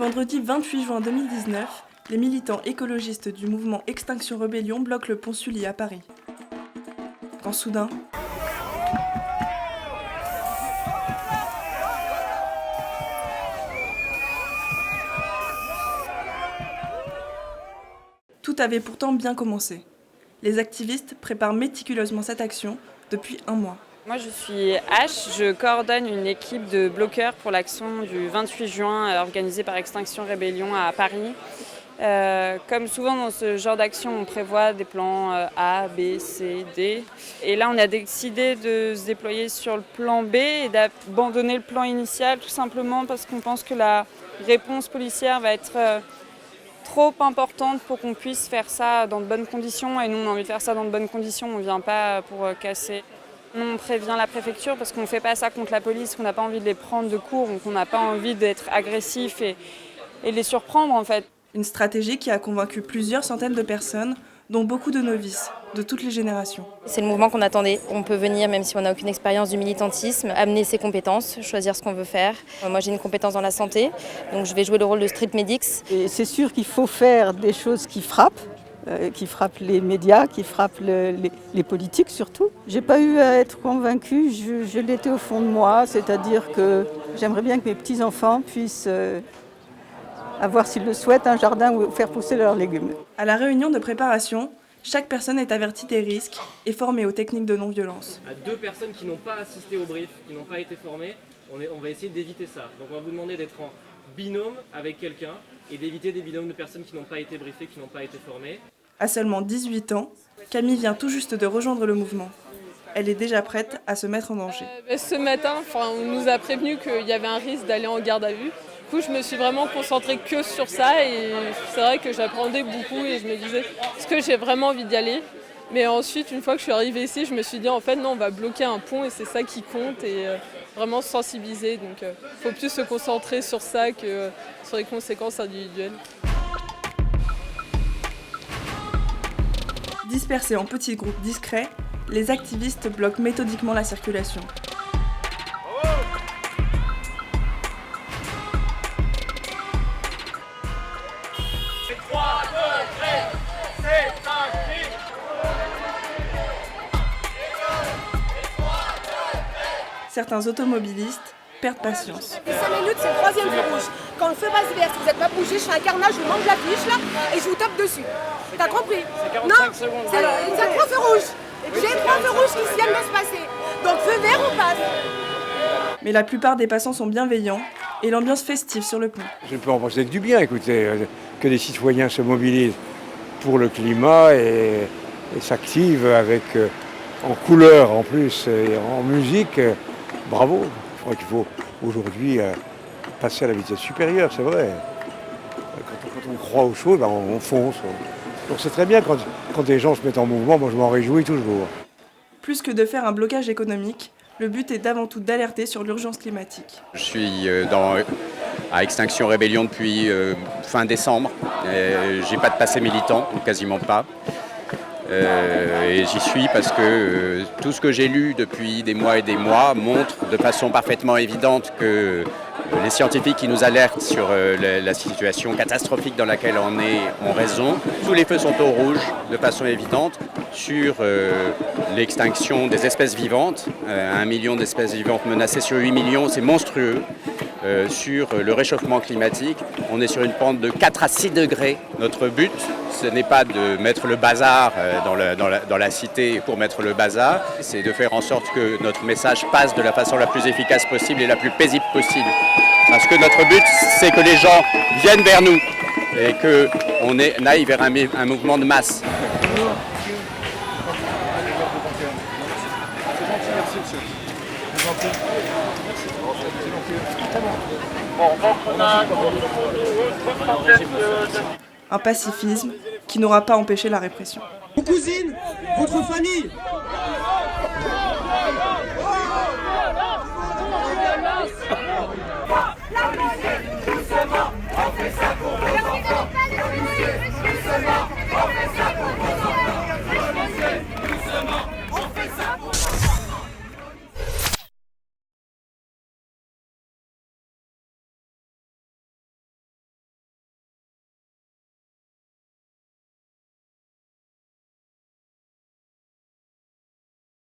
Vendredi 28 juin 2019, les militants écologistes du mouvement Extinction Rebellion bloquent le pont Sully à Paris. Quand soudain, tout avait pourtant bien commencé. Les activistes préparent méticuleusement cette action depuis un mois. Moi je suis H, je coordonne une équipe de bloqueurs pour l'action du 28 juin organisée par Extinction Rebellion à Paris. Comme souvent dans ce genre d'action, on prévoit des plans A, B, C, D. Et là on a décidé de se déployer sur le plan B et d'abandonner le plan initial tout simplement parce qu'on pense que la réponse policière va être trop importante pour qu'on puisse faire ça dans de bonnes conditions. Et nous on a envie de faire ça dans de bonnes conditions, on ne vient pas pour casser. On prévient la préfecture parce qu'on ne fait pas ça contre la police, qu'on n'a pas envie de les prendre de court, qu'on n'a pas envie d'être agressif et les surprendre en fait. Une stratégie qui a convaincu plusieurs centaines de personnes, dont beaucoup de novices, de toutes les générations. C'est le mouvement qu'on attendait. On peut venir, même si on n'a aucune expérience du militantisme, amener ses compétences, choisir ce qu'on veut faire. Moi j'ai une compétence dans la santé, donc je vais jouer le rôle de street medics. Et c'est sûr qu'il faut faire des choses qui frappent les médias, qui frappent les politiques surtout. J'ai pas eu à être convaincue, je l'étais au fond de moi, c'est-à-dire que j'aimerais bien que mes petits-enfants puissent avoir, s'ils le souhaitent, un jardin où faire pousser leurs légumes. À la réunion de préparation, chaque personne est avertie des risques et formée aux techniques de non-violence. À deux personnes qui n'ont pas assisté au brief, qui n'ont pas été formées, on va essayer d'éviter ça. Donc on va vous demander d'être en binôme avec quelqu'un et d'éviter des binômes de personnes qui n'ont pas été briefées, qui n'ont pas été formées. À seulement 18 ans, Camille vient tout juste de rejoindre le mouvement. Elle est déjà prête à se mettre en danger. Ce matin, on nous a prévenu qu'il y avait un risque d'aller en garde à vue. Du coup, je me suis vraiment concentrée que sur ça et c'est vrai que j'appréhendais beaucoup et je me disais, est-ce que j'ai vraiment envie d'y aller ? Mais ensuite, une fois que je suis arrivée ici, je me suis dit, en fait, non, on va bloquer un pont et c'est ça qui compte et vraiment sensibiliser. Donc, il faut plus se concentrer sur ça que sur les conséquences individuelles. Dispersés en petits groupes discrets, les activistes bloquent méthodiquement la circulation. Certains automobilistes perdent patience. 5 minutes, c'est le troisième feu rouge. Quand le feu passe vert, si vous n'êtes pas bougé, je fais un carnage, je vous mange la fiche là et je vous tape dessus. T'as compris? C'est 45 secondes. C'est 3 feux rouges. J'ai 3 feux rouges qui viennent de se passer. Donc feu vert, on passe. Mais la plupart des passants sont bienveillants et l'ambiance festive sur le pont. Je ne peux en penser que du bien, écoutez, que les citoyens se mobilisent pour le climat et s'activent avec, en couleur en plus, et en musique. Bravo. Je crois qu'il faut aujourd'hui passer à la vitesse supérieure, c'est vrai. Quand on croit aux choses, on fonce. Donc c'est très bien quand des gens se mettent en mouvement, moi je m'en réjouis toujours. Plus que de faire un blocage économique, le but est d'avant tout d'alerter sur l'urgence climatique. Je suis à Extinction Rebellion depuis fin décembre. J'ai pas de passé militant, ou quasiment pas. Et j'y suis parce que tout ce que j'ai lu depuis des mois et des mois montre de façon parfaitement évidente que les scientifiques qui nous alertent sur la situation catastrophique dans laquelle on est ont raison. Tous les feux sont au rouge de façon évidente sur l'extinction des espèces vivantes. 1 million d'espèces vivantes menacées sur 8 millions, c'est monstrueux. Sur le réchauffement climatique, on est sur une pente de 4 à 6 degrés. Notre but, ce n'est pas de mettre le bazar dans la cité pour mettre le bazar, c'est de faire en sorte que notre message passe de la façon la plus efficace possible et la plus paisible possible. Parce que notre but, c'est que les gens viennent vers nous et qu'on aille vers un mouvement de masse. Un pacifisme qui n'aura pas empêché la répression. Vos cousines, votre famille.